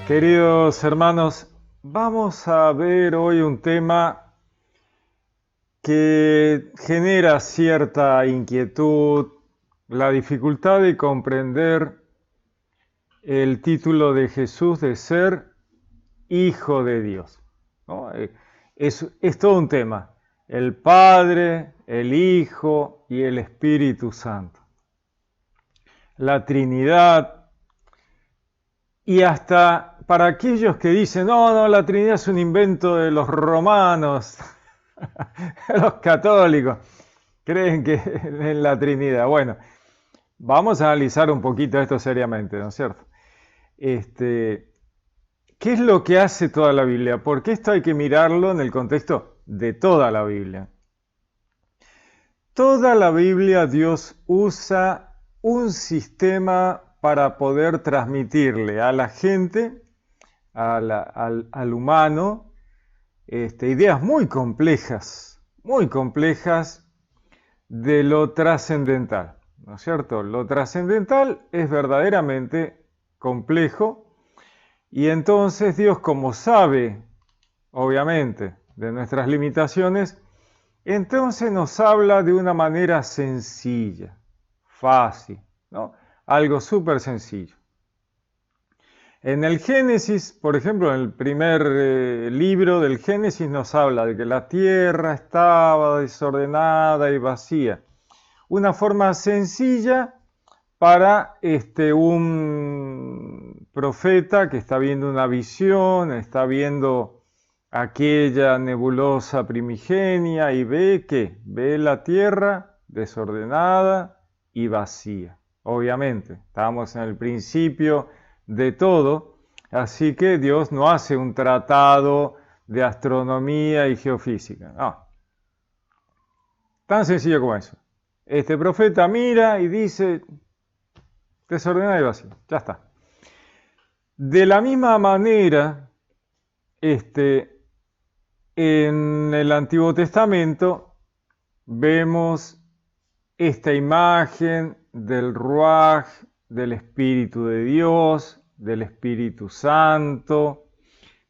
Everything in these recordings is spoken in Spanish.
Queridos hermanos, vamos a ver hoy un tema que genera cierta inquietud, la dificultad de comprender el título de Jesús de ser Hijo de Dios, ¿no? Es todo un tema, el Padre, el Hijo y el Espíritu Santo, la Trinidad. Y hasta para aquellos que dicen, no, la Trinidad es un invento de los romanos, los católicos, creen que en la Trinidad. Bueno, vamos a analizar un poquito esto seriamente, ¿no es cierto? ¿Qué es lo que hace toda la Biblia? Porque esto hay que mirarlo en el contexto de toda la Biblia. Toda la Biblia Dios usa un sistema para poder transmitirle a la gente, al humano, ideas muy complejas de lo trascendental, ¿no es cierto? Lo trascendental es verdaderamente complejo y entonces Dios, como sabe, obviamente, de nuestras limitaciones, entonces nos habla de una manera sencilla, fácil, ¿no? Algo súper sencillo. En el Génesis, por ejemplo, en el primer libro del Génesis nos habla de que la tierra estaba desordenada y vacía. Una forma sencilla para un profeta que está viendo una visión, está viendo aquella nebulosa primigenia y ve la tierra desordenada y vacía. Obviamente, estamos en el principio de todo, así que Dios no hace un tratado de astronomía y geofísica. No. Tan sencillo como eso. Este profeta mira y dice, desordenada y vacía, ya está. De la misma manera, en el Antiguo Testamento vemos esta imagen del Ruaj, del Espíritu de Dios, del Espíritu Santo,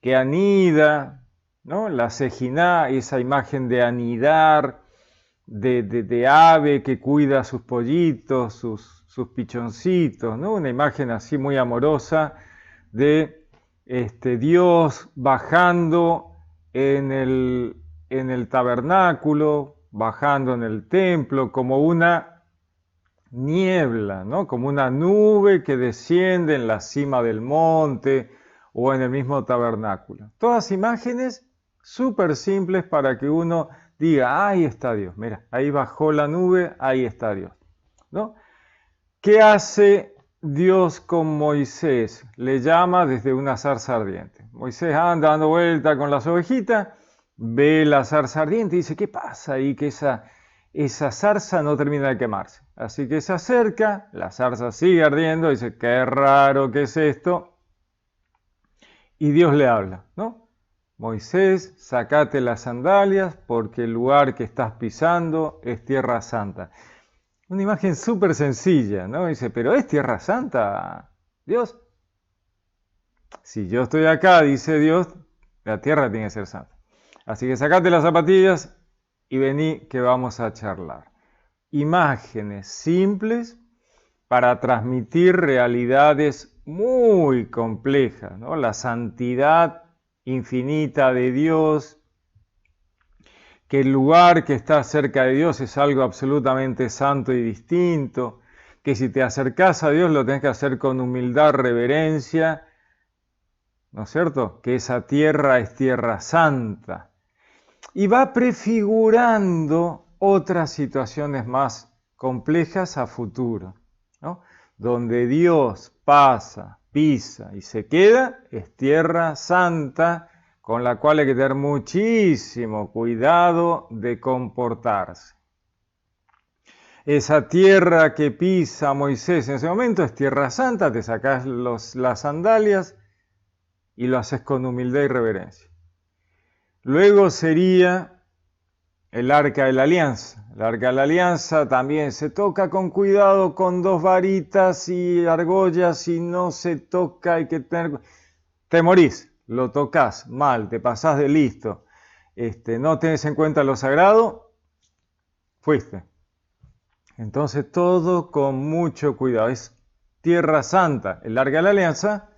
que anida, ¿no? La Sejiná, esa imagen de anidar, de ave que cuida a sus pollitos, sus pichoncitos, ¿no? Una imagen así muy amorosa de Dios bajando en el tabernáculo, bajando en el templo, como una niebla, ¿no? Como una nube que desciende en la cima del monte o en el mismo tabernáculo. Todas imágenes súper simples para que uno diga, ahí está Dios, mira, ahí bajó la nube, ahí está Dios, ¿no? ¿Qué hace Dios con Moisés? Le llama desde una zarza ardiente. Moisés anda dando vuelta con las ovejitas, ve la zarza ardiente y dice, ¿qué pasa ahí? Que esa zarza no termina de quemarse. Así que se acerca, la zarza sigue ardiendo, dice, qué raro que es esto. Y Dios le habla, ¿no? Moisés, sacate las sandalias porque el lugar que estás pisando es tierra santa. Una imagen súper sencilla, ¿no? Dice, pero ¿es tierra santa, Dios? Si yo estoy acá, dice Dios, la tierra tiene que ser santa. Así que sacate las zapatillas y vení que vamos a charlar. Imágenes simples para transmitir realidades muy complejas, ¿no? La santidad infinita de Dios, que el lugar que está cerca de Dios es algo absolutamente santo y distinto, que si te acercás a Dios lo tenés que hacer con humildad, reverencia, ¿no es cierto? Que esa tierra es tierra santa. Y va prefigurando otras situaciones más complejas a futuro, ¿no? Donde Dios pasa, pisa y se queda, es tierra santa, con la cual hay que tener muchísimo cuidado de comportarse. Esa tierra que pisa Moisés en ese momento es tierra santa, te sacás las sandalias y lo haces con humildad y reverencia. Luego sería el arca de la alianza. El arca de la alianza también se toca con cuidado con dos varitas y argollas y no se toca, hay que tener te morís, lo tocas mal, te pasás de listo, no tenés en cuenta lo sagrado, fuiste. Entonces todo con mucho cuidado. Es tierra santa. El Arca de la Alianza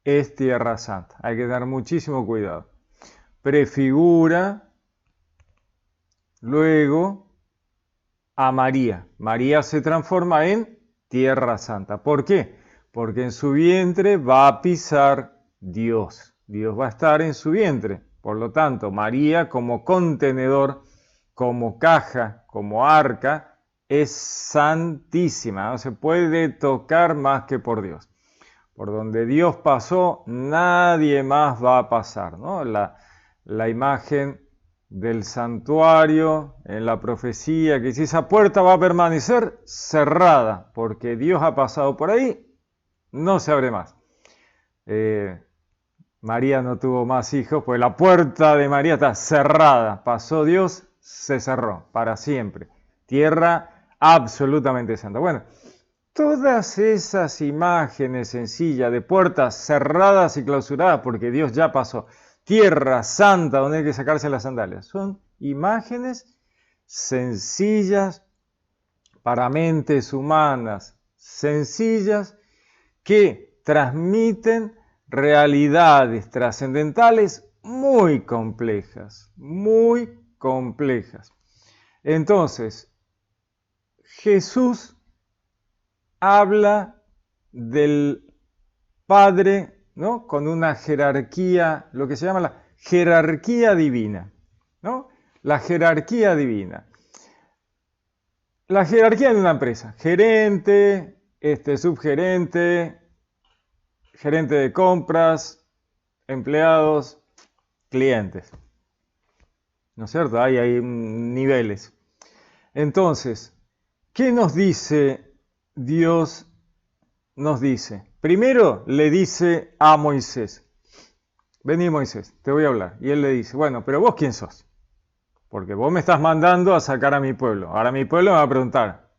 es tierra santa. Hay que tener muchísimo cuidado. Prefigura luego a María. María se transforma en tierra santa. ¿Por qué? Porque en su vientre va a pisar Dios. Dios va a estar en su vientre. Por lo tanto, María como contenedor, como caja, como arca, es santísima. No se puede tocar más que por Dios. Por donde Dios pasó, nadie más va a pasar, ¿no? La imagen del santuario en la profecía, que dice, esa puerta va a permanecer cerrada, porque Dios ha pasado por ahí, no se abre más. María no tuvo más hijos, pues la puerta de María está cerrada. Pasó Dios, se cerró para siempre. Tierra absolutamente santa. Bueno, todas esas imágenes sencillas de puertas cerradas y clausuradas, porque Dios ya pasó. Tierra santa, donde hay que sacarse las sandalias. Son imágenes sencillas para mentes humanas, sencillas que transmiten realidades trascendentales muy complejas, muy complejas. Entonces, Jesús habla del Padre, ¿no? Con una jerarquía, lo que se llama la jerarquía divina, ¿no? La jerarquía divina. La jerarquía de una empresa, gerente, subgerente, gerente de compras, empleados, clientes. ¿No es cierto? Hay niveles. Entonces, ¿qué nos dice Dios? Nos dice, primero le dice a Moisés, vení Moisés, te voy a hablar. Y él le dice, bueno, pero vos quién sos? Porque vos me estás mandando a sacar a mi pueblo. Ahora mi pueblo me va a preguntar,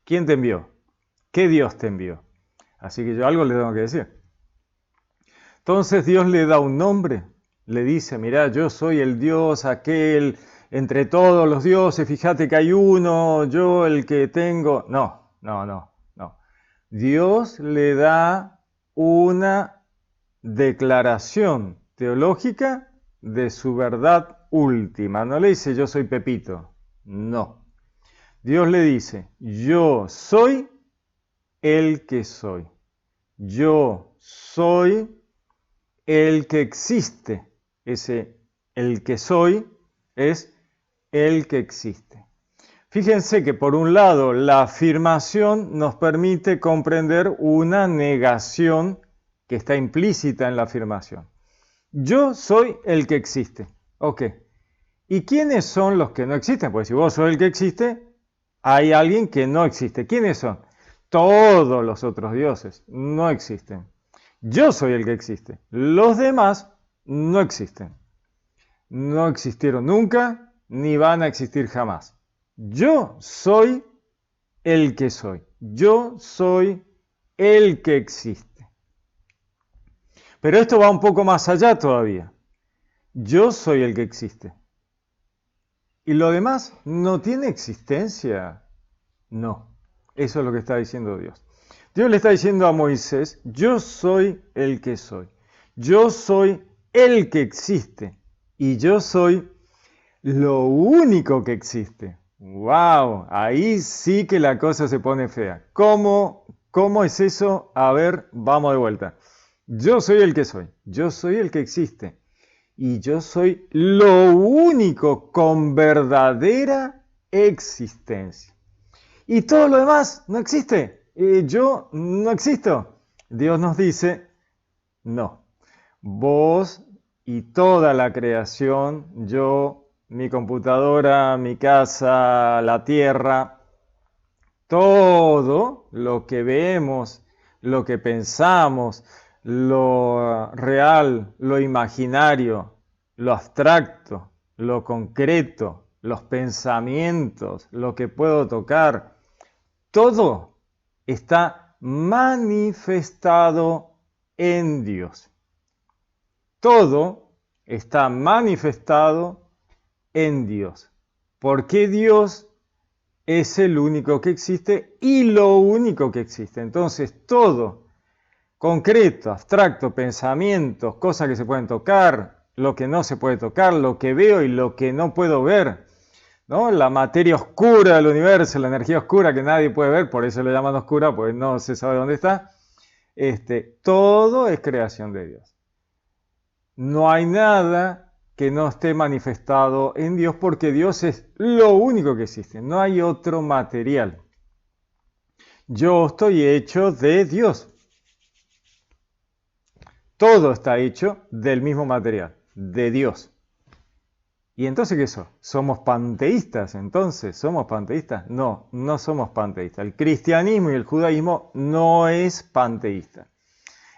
¿quién te envió? ¿Qué Dios te envió? Así que yo algo le tengo que decir. Entonces Dios le da un nombre, le dice, mirá, yo soy el Dios aquel entre todos los dioses, fíjate que hay uno, yo el que tengo. No. Dios le da una declaración teológica de su verdad última. No le dice yo soy Pepito, no. Dios le dice, yo soy el que soy. Yo soy el que existe. El que soy es el que existe. Fíjense que por un lado la afirmación nos permite comprender una negación que está implícita en la afirmación. Yo soy el que existe. Ok. ¿Y quiénes son los que no existen? Pues si vos sos el que existe, hay alguien que no existe. ¿Quiénes son? Todos los otros dioses no existen. Yo soy el que existe. Los demás no existen. No existieron nunca, ni van a existir jamás. Yo soy el que soy. Yo soy el que existe. Pero esto va un poco más allá todavía. Yo soy el que existe. ¿Y lo demás no tiene existencia? No. Eso es lo que está diciendo Dios. Dios le está diciendo a Moisés, yo soy el que soy. Yo soy el que existe. Y yo soy lo único que existe. ¡Wow! Ahí sí que la cosa se pone fea. ¿Cómo es eso? A ver, vamos de vuelta. Yo soy el que soy. Yo soy el que existe. Y yo soy lo único con verdadera existencia. Y todo lo demás no existe. Yo no existo. Dios nos dice, no. Vos y toda la creación, yo, mi computadora, mi casa, la tierra, todo lo que vemos, lo que pensamos, lo real, lo imaginario, lo abstracto, lo concreto, los pensamientos, lo que puedo tocar, todo está manifestado en Dios. todo está manifestado en Dios. Porque Dios es el único que existe y lo único que existe. Entonces, todo, concreto, abstracto, pensamientos, cosas que se pueden tocar, lo que no se puede tocar, lo que veo y lo que no puedo ver, ¿no? La materia oscura del universo, la energía oscura que nadie puede ver, por eso lo llaman oscura, pues no se sabe dónde está. Todo es creación de Dios. No hay nada que no esté manifestado en Dios porque Dios es lo único que existe. No hay otro material. Yo estoy hecho de Dios. Todo está hecho del mismo material, de Dios. ¿Y entonces qué son? ¿Somos panteístas entonces? ¿Somos panteístas? No, no somos panteístas. El cristianismo y el judaísmo no es panteísta.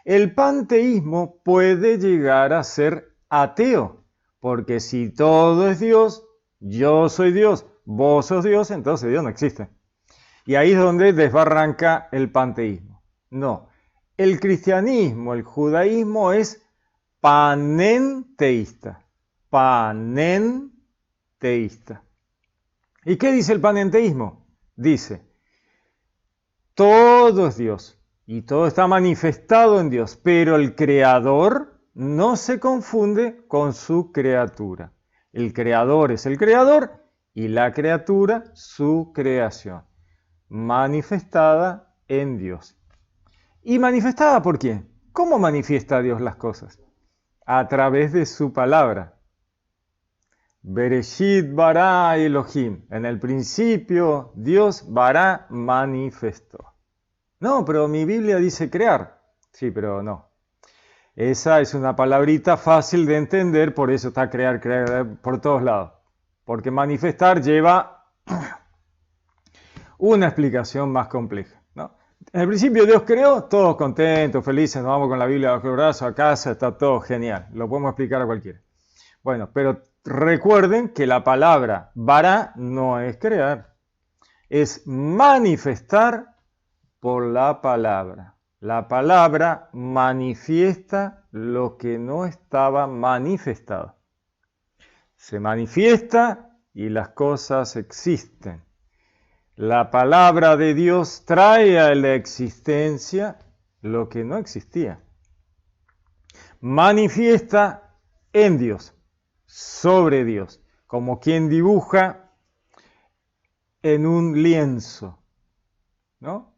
El panteísmo puede llegar a ser ateo, porque si todo es Dios, yo soy Dios, vos sos Dios, entonces Dios no existe. Y ahí es donde desbarranca el panteísmo. No, el cristianismo, el judaísmo es panenteísta. Panenteísta. ¿Y qué dice el panenteísmo? Dice, todo es Dios y todo está manifestado en Dios, pero el creador no se confunde con su criatura. El creador es el creador y la criatura su creación, manifestada en Dios. ¿Y manifestada por quién? ¿Cómo manifiesta Dios las cosas? A través de su palabra. Bereshit bara Elohim. En el principio, Dios bara manifestó. No, pero mi Biblia dice crear. Sí, pero no. Esa es una palabrita fácil de entender, por eso está crear por todos lados. Porque manifestar lleva una explicación más compleja, ¿no? En el principio Dios creó, todos contentos, felices, nos vamos con la Biblia bajo el brazo a casa, está todo genial. Lo podemos explicar a cualquiera. Bueno, pero recuerden que la palabra bara no es crear, es manifestar por la palabra. La palabra manifiesta lo que no estaba manifestado. Se manifiesta y las cosas existen. La palabra de Dios trae a la existencia lo que no existía. Manifiesta en Dios, sobre Dios, como quien dibuja en un lienzo, ¿no?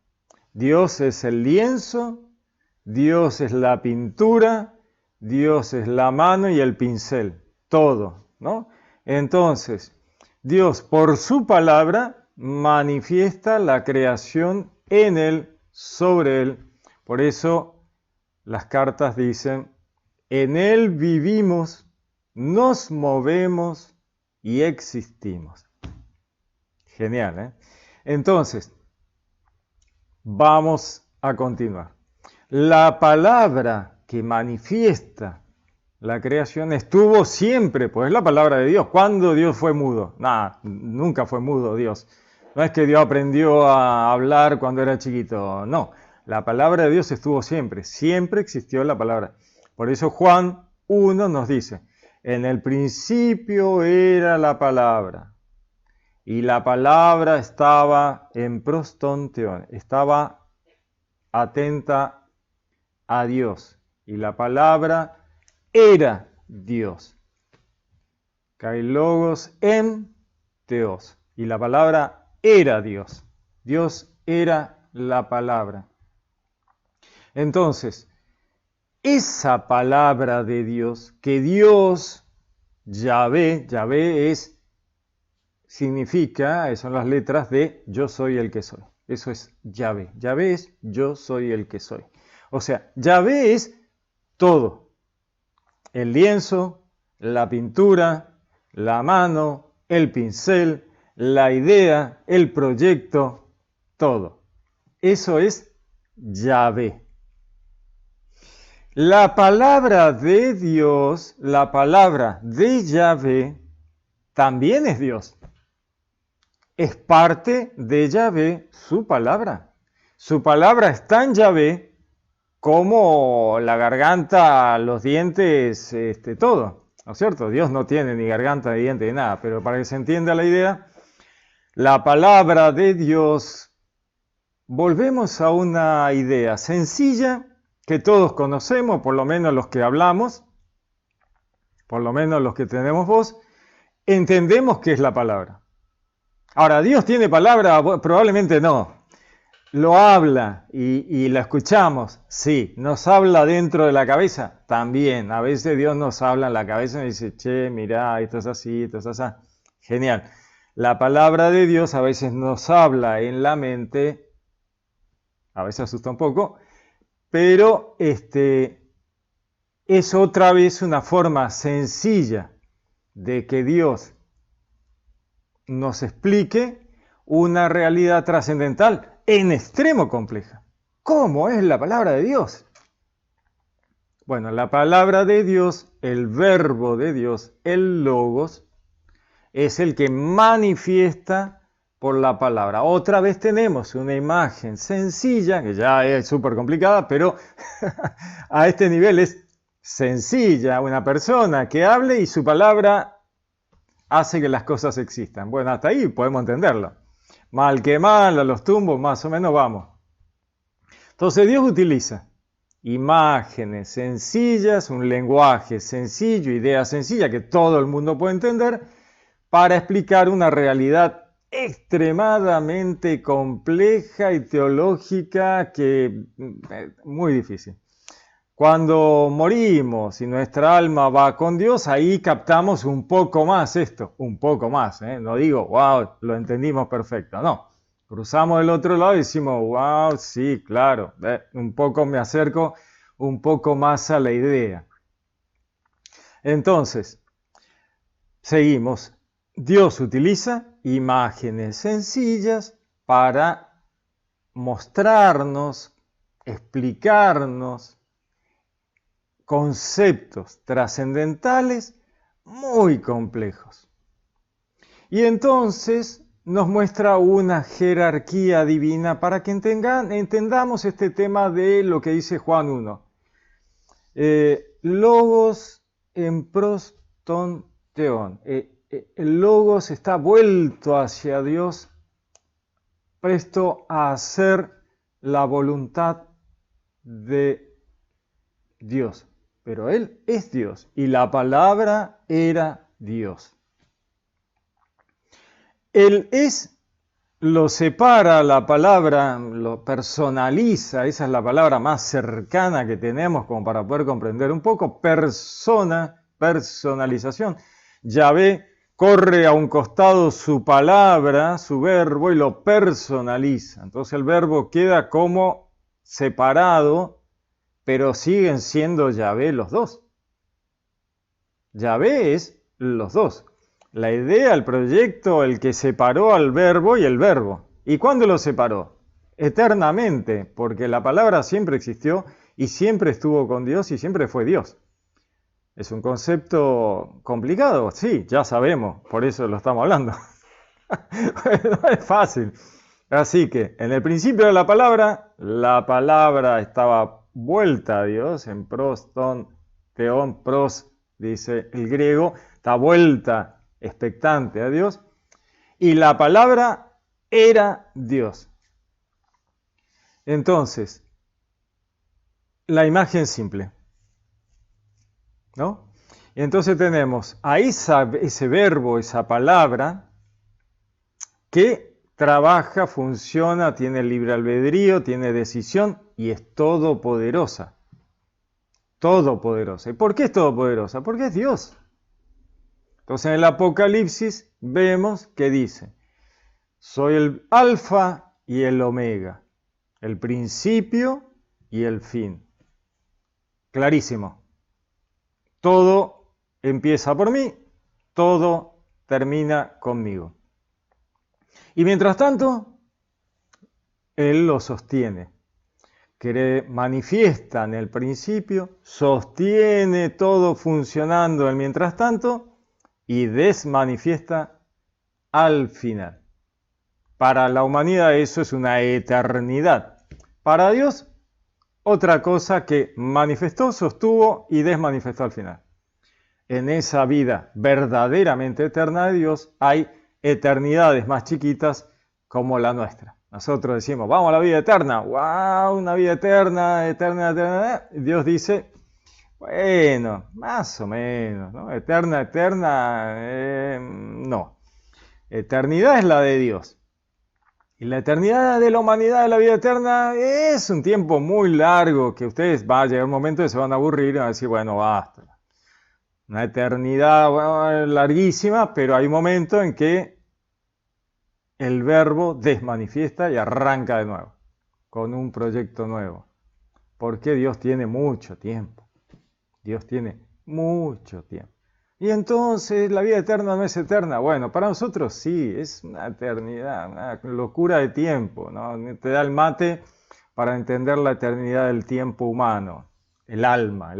Dios es el lienzo, Dios es la pintura, Dios es la mano y el pincel, todo, ¿no? Entonces, Dios por su palabra manifiesta la creación en él, sobre él. Por eso las cartas dicen, en él vivimos, nos movemos y existimos. Genial, ¿eh? Entonces, vamos a continuar. La palabra que manifiesta la creación estuvo siempre, pues es la palabra de Dios. ¿Cuándo Dios fue mudo? Nada, nunca fue mudo Dios. No es que Dios aprendió a hablar cuando era chiquito, no. La palabra de Dios estuvo siempre, siempre existió la palabra. Por eso Juan 1 nos dice, en el principio era la palabra, y la palabra estaba en prostonteon, estaba atenta a Dios, y la palabra era Dios. Kai logos en teos, y la palabra era Dios. Dios era la palabra. Entonces, esa palabra de Dios, que Dios, Yahvé significa, son las letras de yo soy el que soy. Eso es Yahvé. Yahvé es yo soy el que soy. O sea, Yahvé es todo. El lienzo, la pintura, la mano, el pincel, la idea, el proyecto, todo. Eso es Yahvé. La palabra de Dios, la palabra de Yahvé, también es Dios. Es parte de Yahvé su palabra. Su palabra está en Yahvé como la garganta, los dientes, todo, ¿no es cierto? Dios no tiene ni garganta, ni dientes, ni nada, pero para que se entienda la idea, la palabra de Dios, volvemos a una idea sencilla que todos conocemos, por lo menos los que hablamos, por lo menos los que tenemos voz, entendemos qué es la palabra. Ahora, ¿Dios tiene palabra? Probablemente no. Lo habla y la escuchamos, sí. ¿Nos habla dentro de la cabeza? También. A veces Dios nos habla en la cabeza y dice, che, mirá, esto es así, esto es así. Genial. La palabra de Dios a veces nos habla en la mente, a veces asusta un poco, pero es otra vez una forma sencilla de que Dios nos explique una realidad trascendental en extremo compleja. ¿Cómo es la palabra de Dios? Bueno, la palabra de Dios, el verbo de Dios, el logos, es el que manifiesta por la palabra. Otra vez tenemos una imagen sencilla, que ya es súper complicada, pero a este nivel es sencilla, una persona que hable y su palabra hace que las cosas existan. Bueno, hasta ahí podemos entenderlo. Mal que mal, a los tumbos, más o menos vamos. Entonces Dios utiliza imágenes sencillas, un lenguaje sencillo, ideas sencillas que todo el mundo puede entender, para explicar una realidad extremadamente compleja y teológica que muy difícil. Cuando morimos y nuestra alma va con Dios, ahí captamos un poco más esto, un poco más, ¿eh? No digo, wow, lo entendimos perfecto, no. Cruzamos del otro lado y decimos, wow, sí, claro, un poco me acerco un poco más a la idea. Entonces, seguimos. Dios utiliza imágenes sencillas para mostrarnos, explicarnos conceptos trascendentales muy complejos. Y entonces nos muestra una jerarquía divina para que entendamos este tema de lo que dice Juan 1. Logos en pros ton theon. El logos está vuelto hacia Dios, presto a hacer la voluntad de Dios. Pero Él es Dios y la palabra era Dios. El es lo separa la palabra, lo personaliza, esa es la palabra más cercana que tenemos como para poder comprender un poco, personalización. Yahvé corre a un costado su palabra, su verbo, y lo personaliza. Entonces el verbo queda como separado, pero siguen siendo Yahvé los dos. Yahvé es los dos. La idea, el proyecto, el que separó al verbo y el verbo. ¿Y cuándo lo separó? Eternamente, porque la palabra siempre existió y siempre estuvo con Dios y siempre fue Dios. ¿Es un concepto complicado? Sí, ya sabemos, por eso lo estamos hablando. No es fácil. Así que, en el principio de la palabra estaba vuelta a Dios, en pros, ton, theon, pros, dice el griego, está vuelta expectante a Dios, y la palabra era Dios. Entonces, la imagen simple, ¿no? Y entonces tenemos a ese verbo, esa palabra, que trabaja, funciona, tiene libre albedrío, tiene decisión y es todopoderosa. Todopoderosa. ¿Y por qué es todopoderosa? Porque es Dios. Entonces en el Apocalipsis vemos que dice, soy el alfa y el omega, el principio y el fin. Clarísimo. Todo empieza por mí, todo termina conmigo. Y mientras tanto, Él lo sostiene. Que manifiesta en el principio, sostiene todo funcionando en mientras tanto y desmanifiesta al final. Para la humanidad eso es una eternidad. Para Dios otra cosa que manifestó, sostuvo y desmanifestó al final. En esa vida verdaderamente eterna de Dios hay eternidades más chiquitas como la nuestra. Nosotros decimos, vamos a la vida eterna. ¡Wow! Una vida eterna, eterna, eterna. Dios dice, bueno, más o menos, ¿no? Eterna, eterna, no. Eternidad es la de Dios. Y la eternidad de la humanidad de la vida eterna es un tiempo muy largo que ustedes va a llegar un momento que se van a aburrir y van a decir, bueno, basta. Una eternidad bueno, larguísima, pero hay un momento en que el verbo desmanifiesta y arranca de nuevo, con un proyecto nuevo. Porque Dios tiene mucho tiempo. Dios tiene mucho tiempo. Y entonces la vida eterna no es eterna. Bueno, para nosotros sí, es una eternidad, una locura de tiempo, ¿no? Te da el mate para entender la eternidad del tiempo humano. El alma,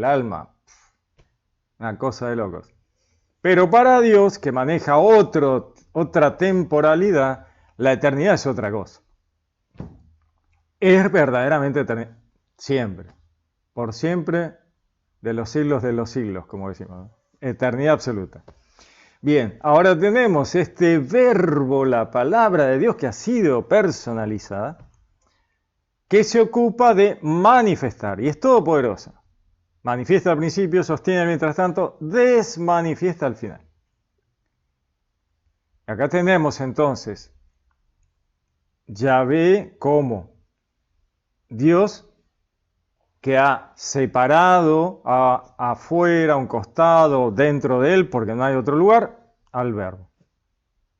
una cosa de locos. Pero para Dios, que maneja otra temporalidad, la eternidad es otra cosa. Es verdaderamente eterna. Siempre. Por siempre, de los siglos, como decimos, ¿no? Eternidad absoluta. Bien, ahora tenemos este verbo, la palabra de Dios que ha sido personalizada, que se ocupa de manifestar y es todopoderosa. Manifiesta al principio, sostiene mientras tanto, desmanifiesta al final. Acá tenemos entonces Yahvé como Dios que ha separado afuera, a un costado, dentro de él, porque no hay otro lugar, al verbo,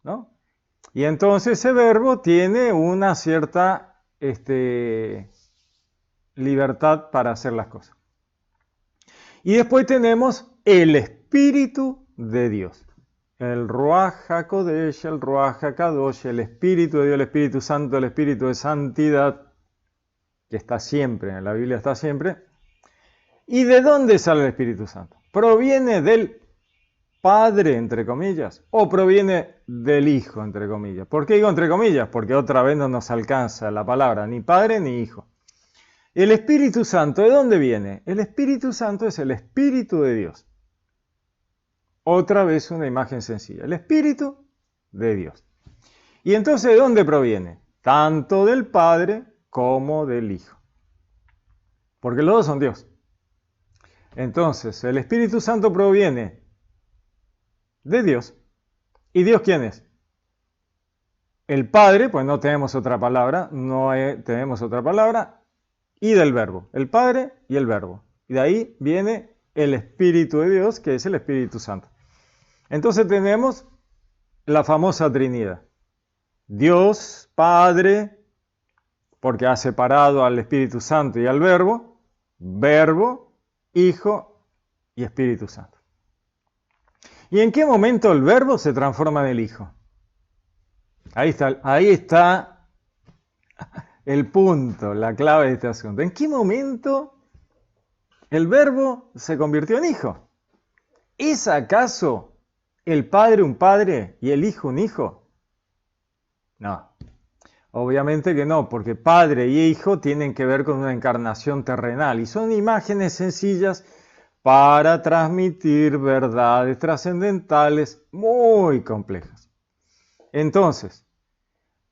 ¿no? Y entonces ese verbo tiene una cierta libertad para hacer las cosas. Y después tenemos el Espíritu de Dios. El Ruach HaKodesh, el Ruach HaKadosh, el Espíritu de Dios, el Espíritu Santo, el Espíritu de Santidad, que está siempre, en la Biblia está siempre. ¿Y de dónde sale el Espíritu Santo? ¿Proviene del Padre, entre comillas, o proviene del Hijo, entre comillas? ¿Por qué digo entre comillas? Porque otra vez no nos alcanza la palabra, ni Padre ni Hijo. El Espíritu Santo, ¿de dónde viene? El Espíritu Santo es el Espíritu de Dios. Otra vez una imagen sencilla. El Espíritu de Dios. ¿Y entonces de dónde proviene? Tanto del Padre como del Hijo. Porque los dos son Dios. Entonces, el Espíritu Santo proviene de Dios. ¿Y Dios quién es? El Padre, pues no tenemos otra palabra, tenemos otra palabra, y del Verbo. El Padre y el Verbo. Y de ahí viene el Espíritu de Dios, que es el Espíritu Santo. Entonces tenemos la famosa Trinidad. Dios, Padre, porque ha separado al Espíritu Santo y al Verbo, Verbo, Hijo y Espíritu Santo. ¿Y en qué momento el Verbo se transforma en el Hijo? Ahí está el punto, la clave de este asunto. ¿En qué momento el Verbo se convirtió en Hijo? ¿Es acaso el Padre un Padre y el Hijo un Hijo? No. Obviamente que no, porque Padre y Hijo tienen que ver con una encarnación terrenal y son imágenes sencillas para transmitir verdades trascendentales muy complejas. Entonces,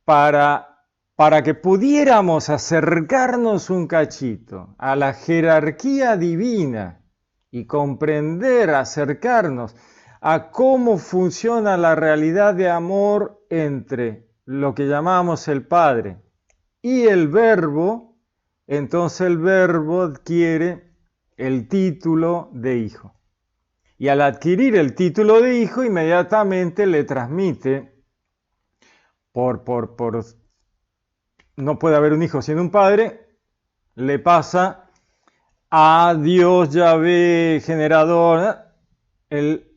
para que pudiéramos acercarnos un cachito a la jerarquía divina y comprender, acercarnos a cómo funciona la realidad de amor entre lo que llamamos el Padre y el Verbo, entonces el Verbo adquiere el título de Hijo. Y al adquirir el título de Hijo, inmediatamente le transmite, no puede haber un hijo sin un padre, le pasa a Dios Yahvé generador el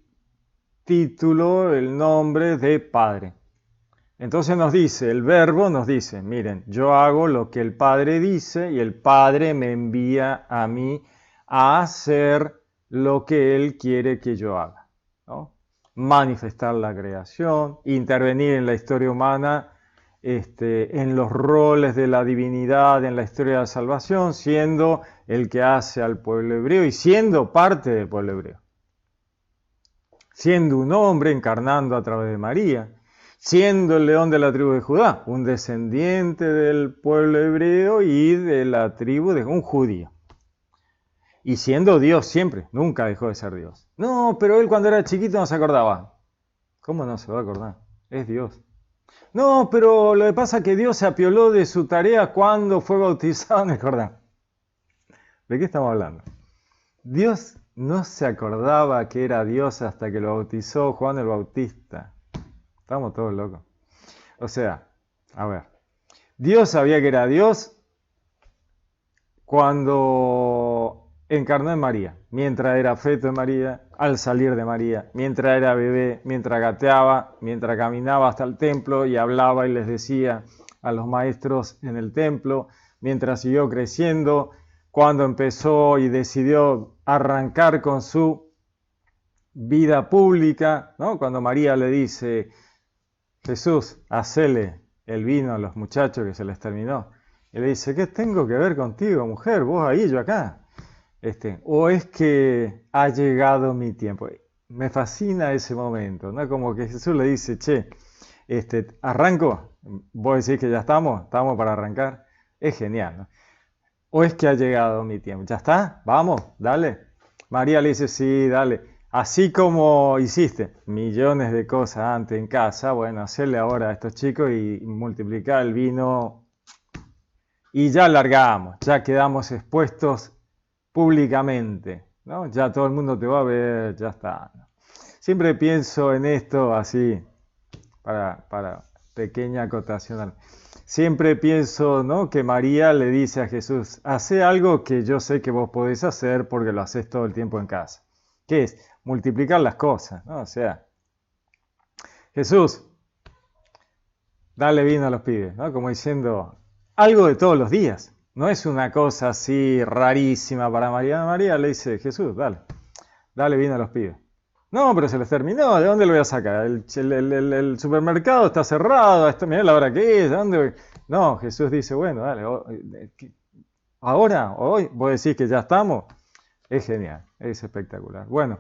título, el nombre de Padre. Entonces nos dice, el Verbo nos dice, miren, yo hago lo que el Padre dice y el Padre me envía a mí a hacer lo que Él quiere que yo haga, ¿no? Manifestar la creación, intervenir en la historia humana en los roles de la divinidad en la historia de la salvación, siendo el que hace al pueblo hebreo y siendo parte del pueblo hebreo. Siendo un hombre encarnando a través de María, siendo el león de la tribu de Judá, un descendiente del pueblo hebreo y de la tribu de un judío. Y siendo Dios siempre, nunca dejó de ser Dios. No, pero él cuando era chiquito no se acordaba. ¿Cómo no se va a acordar? Es Dios. No, pero lo que pasa es que Dios se apioló de su tarea cuando fue bautizado en el Jordán. ¿De qué estamos hablando? Dios no se acordaba que era Dios hasta que lo bautizó Juan el Bautista. Estamos todos locos. O sea, a ver, Dios sabía que era Dios cuando encarnó en María, mientras era feto de María, al salir de María, mientras era bebé, mientras gateaba, mientras caminaba hasta el templo y hablaba y les decía a los maestros en el templo, mientras siguió creciendo, cuando empezó y decidió arrancar con su vida pública, ¿no? Cuando María le dice, Jesús, hacele el vino a los muchachos que se les terminó. Y le dice, ¿qué tengo que ver contigo, mujer? Vos ahí, yo acá. O es que ha llegado mi tiempo. Me fascina ese momento, ¿no? Como que Jesús le dice, che, ¿arranco? ¿Vos decís que ya estamos? ¿Estamos para arrancar? Es genial, ¿no? ¿O es que ha llegado mi tiempo? ¿Ya está? Vamos, dale. María le dice, sí, dale. Así como hiciste millones de cosas antes en casa, bueno, hacerle ahora a estos chicos y multiplicar el vino. Y ya largamos, ya quedamos expuestos públicamente, ¿no? Ya todo el mundo te va a ver, ya está. Siempre pienso en esto así, para pequeña acotación. Siempre pienso, ¿no?, que María le dice a Jesús, hace algo que yo sé que vos podés hacer porque lo haces todo el tiempo en casa. ¿Qué es? Multiplicar las cosas, ¿no? O sea, Jesús, dale vino a los pibes, ¿no? Como diciendo, algo de todos los días. No es una cosa así rarísima para María. María le dice, Jesús, dale vino a los pibes. No, pero se les terminó, ¿de dónde lo voy a sacar? El supermercado está cerrado, mirá la hora que es, ¿de dónde? No, Jesús dice, bueno, dale, ahora, hoy, vos decís que ya estamos. Es genial, es espectacular. Bueno,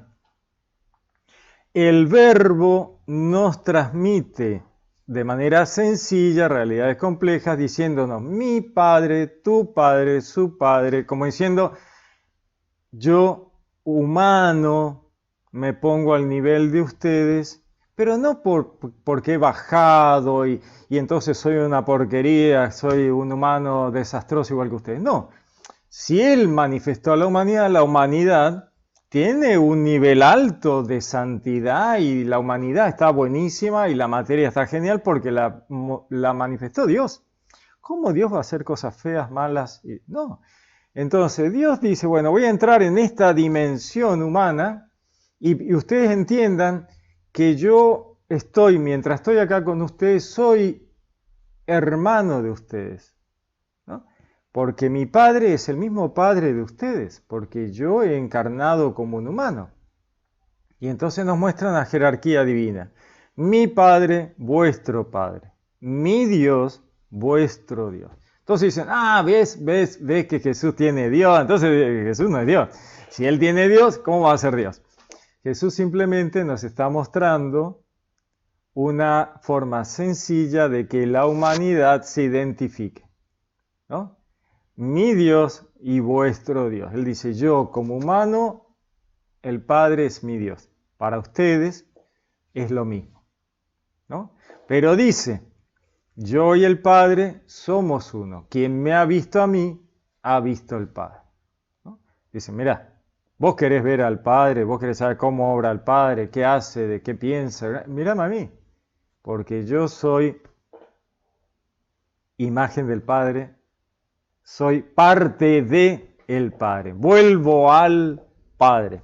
el verbo nos transmite de manera sencilla realidades complejas diciéndonos mi padre, tu padre, su padre, como diciendo yo humano me pongo al nivel de ustedes, pero no porque he bajado y entonces soy una porquería, soy un humano desastroso igual que ustedes. No, si él manifestó a la humanidad tiene un nivel alto de santidad y la humanidad está buenísima y la materia está genial porque la manifestó Dios. ¿Cómo Dios va a hacer cosas feas, malas? No. Entonces Dios dice, bueno, voy a entrar en esta dimensión humana y ustedes entiendan que yo estoy, mientras estoy acá con ustedes, soy hermano de ustedes. Porque mi Padre es el mismo Padre de ustedes, porque yo he encarnado como un humano. Y entonces nos muestran la jerarquía divina. Mi Padre, vuestro Padre. Mi Dios, vuestro Dios. Entonces dicen, ves que Jesús tiene Dios. Entonces Jesús no es Dios. Si Él tiene Dios, ¿cómo va a ser Dios? Jesús simplemente nos está mostrando una forma sencilla de que la humanidad se identifique, ¿no? Mi Dios y vuestro Dios. Él dice, yo como humano, el Padre es mi Dios. Para ustedes es lo mismo, ¿no? Pero dice, yo y el Padre somos uno. Quien me ha visto a mí, ha visto al Padre, ¿no? Dice, mira, vos querés ver al Padre, vos querés saber cómo obra el Padre, qué hace, de qué piensa. Mírame a mí, porque yo soy imagen del Padre, soy parte de el Padre. Vuelvo al Padre.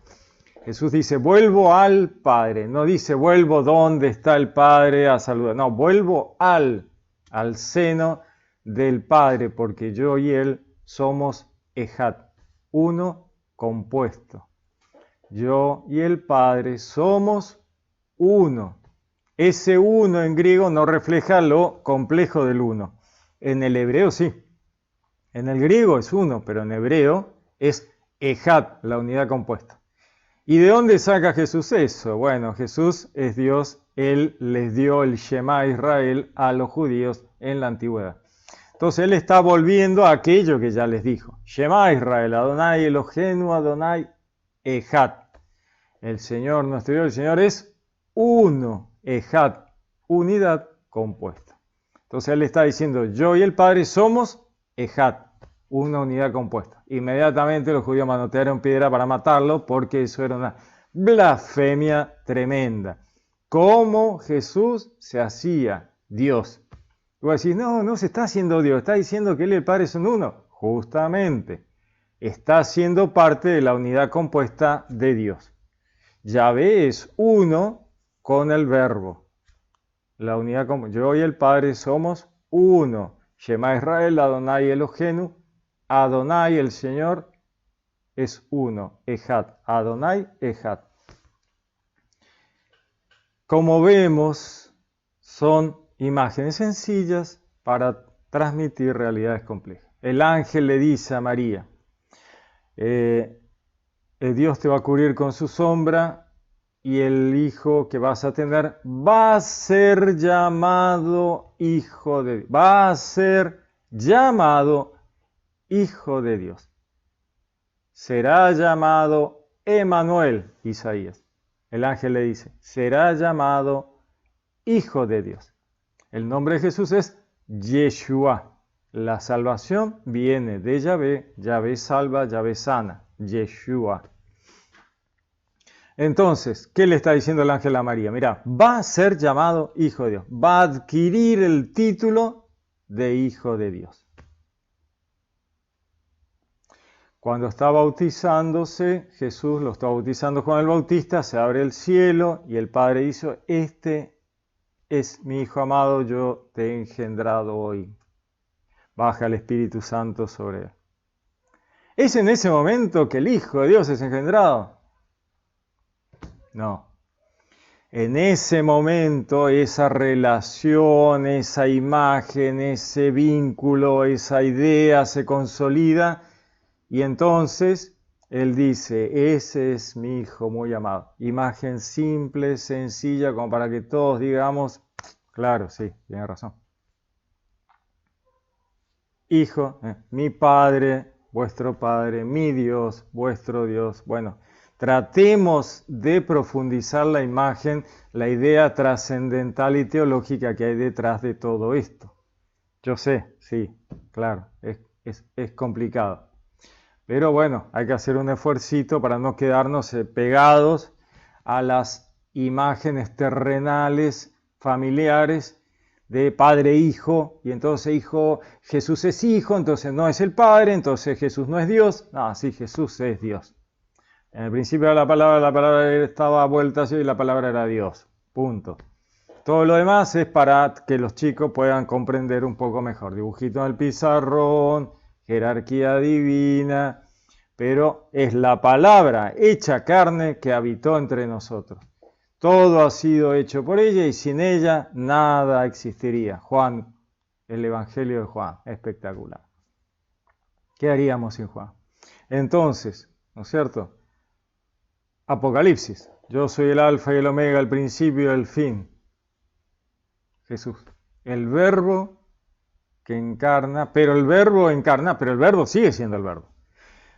Jesús dice, vuelvo al Padre. No dice, vuelvo donde está el Padre a saludar. No, vuelvo al seno del Padre, porque yo y Él somos Ejad, uno compuesto. Yo y el Padre somos uno. Ese uno en griego no refleja lo complejo del uno. En el hebreo sí. En el griego es uno, pero en hebreo es ejad, la unidad compuesta. ¿Y de dónde saca Jesús eso? Bueno, Jesús es Dios, Él les dio el Shema a Israel a los judíos en la antigüedad. Entonces Él está volviendo a aquello que ya les dijo. Shema Israel, Adonai Eloheinu, Adonai Ejad. El Señor, nuestro Dios, el Señor es uno, Ejad, unidad compuesta. Entonces Él está diciendo, yo y el Padre somos Ejad, una unidad compuesta. Inmediatamente los judíos manotearon piedra para matarlo porque eso era una blasfemia tremenda. ¿Cómo Jesús se hacía Dios? Y vos decís, no se está haciendo Dios, está diciendo que Él y el Padre son uno. Justamente, está siendo parte de la unidad compuesta de Dios. Yahvé es uno con el verbo. La unidad compuesta. Yo y el Padre somos uno. Shema Israel, Adonai Eloheinu. Adonai, el Señor, es uno. Ejad. Adonai, Ejad. Como vemos, son imágenes sencillas para transmitir realidades complejas. El ángel le dice a María, Dios te va a cubrir con su sombra y el hijo que vas a tener va a ser llamado Hijo de Dios. Va a ser llamado Hijo de Dios. Será llamado Emanuel, Isaías. El ángel le dice, será llamado Hijo de Dios. El nombre de Jesús es Yeshua. La salvación viene de Yahvé. Yahvé salva, Yahvé sana. Yeshua. Entonces, ¿qué le está diciendo el ángel a María? Mira, va a ser llamado Hijo de Dios. Va a adquirir el título de Hijo de Dios. Cuando está bautizándose, Jesús lo está bautizando Juan el Bautista, se abre el cielo y el Padre dice, este es mi Hijo amado, yo te he engendrado hoy. Baja el Espíritu Santo sobre él. ¿Es en ese momento que el Hijo de Dios es engendrado? No. En ese momento, esa relación, esa imagen, ese vínculo, esa idea se consolida y entonces Él dice, ese es mi Hijo muy amado. Imagen simple, sencilla, como para que todos digamos, claro, sí, tiene razón. Hijo, mi Padre, vuestro Padre, mi Dios, vuestro Dios. Bueno, tratemos de profundizar la imagen, la idea trascendental y teológica que hay detrás de todo esto. Yo sé, sí, claro, es complicado. Pero bueno, hay que hacer un esfuercito para no quedarnos pegados a las imágenes terrenales, familiares, de padre e hijo, y entonces Jesús es hijo, entonces no es el Padre, entonces Jesús no es Dios. No, sí, Jesús es Dios. En el principio de la palabra estaba vuelta así y la palabra era Dios. Punto. Todo lo demás es para que los chicos puedan comprender un poco mejor. Dibujito en el pizarrón, jerarquía divina, pero es la palabra hecha carne que habitó entre nosotros. Todo ha sido hecho por ella y sin ella nada existiría. Juan, el Evangelio de Juan, espectacular. ¿Qué haríamos sin Juan? Entonces, ¿no es cierto? Apocalipsis. Yo soy el alfa y el omega, el principio y el fin. Jesús. El verbo que encarna, pero el verbo sigue siendo el verbo.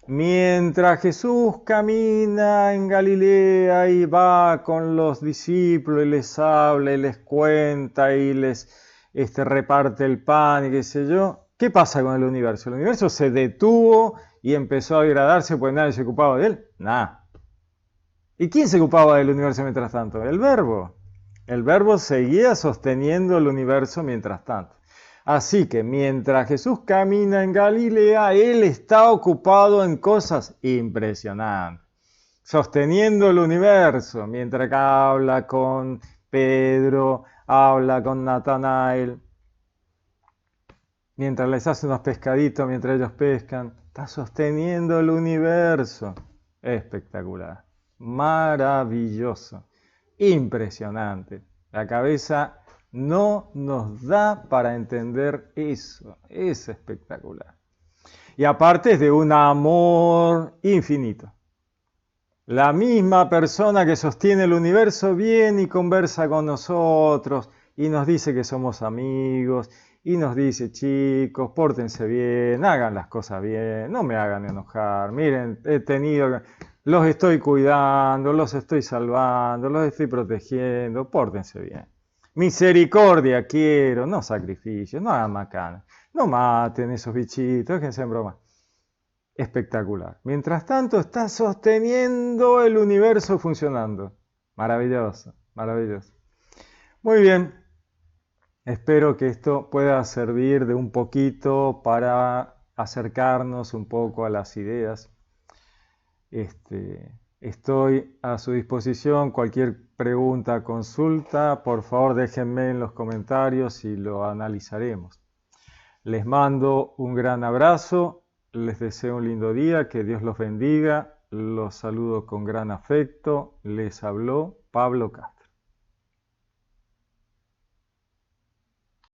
Mientras Jesús camina en Galilea y va con los discípulos y les habla y les cuenta y les reparte el pan y qué sé yo, ¿qué pasa con el universo? El universo se detuvo y empezó a degradarse porque nadie se ocupaba de él. Nada. ¿Y quién se ocupaba del universo mientras tanto? El verbo. El verbo seguía sosteniendo el universo mientras tanto. Así que mientras Jesús camina en Galilea, Él está ocupado en cosas impresionantes, sosteniendo el universo, mientras habla con Pedro, habla con Natanael, mientras les hace unos pescaditos, mientras ellos pescan, está sosteniendo el universo. Espectacular, maravilloso, impresionante. La cabeza no nos da para entender eso. Es espectacular. Y aparte es de un amor infinito. La misma persona que sostiene el universo viene y conversa con nosotros y nos dice que somos amigos y nos dice, chicos, pórtense bien, hagan las cosas bien, no me hagan enojar, miren, los estoy cuidando, los estoy salvando, los estoy protegiendo, pórtense bien. Misericordia quiero, no sacrificios, no hagan macanas, no maten esos bichitos, déjense en broma. Espectacular. Mientras tanto, está sosteniendo el universo funcionando. Maravilloso, maravilloso. Muy bien. Espero que esto pueda servir de un poquito para acercarnos un poco a las ideas. Estoy a su disposición. Cualquier pregunta, consulta, por favor déjenme en los comentarios y lo analizaremos. Les mando un gran abrazo. Les deseo un lindo día, que Dios los bendiga, los saludo con gran afecto, les habló Pablo Castro.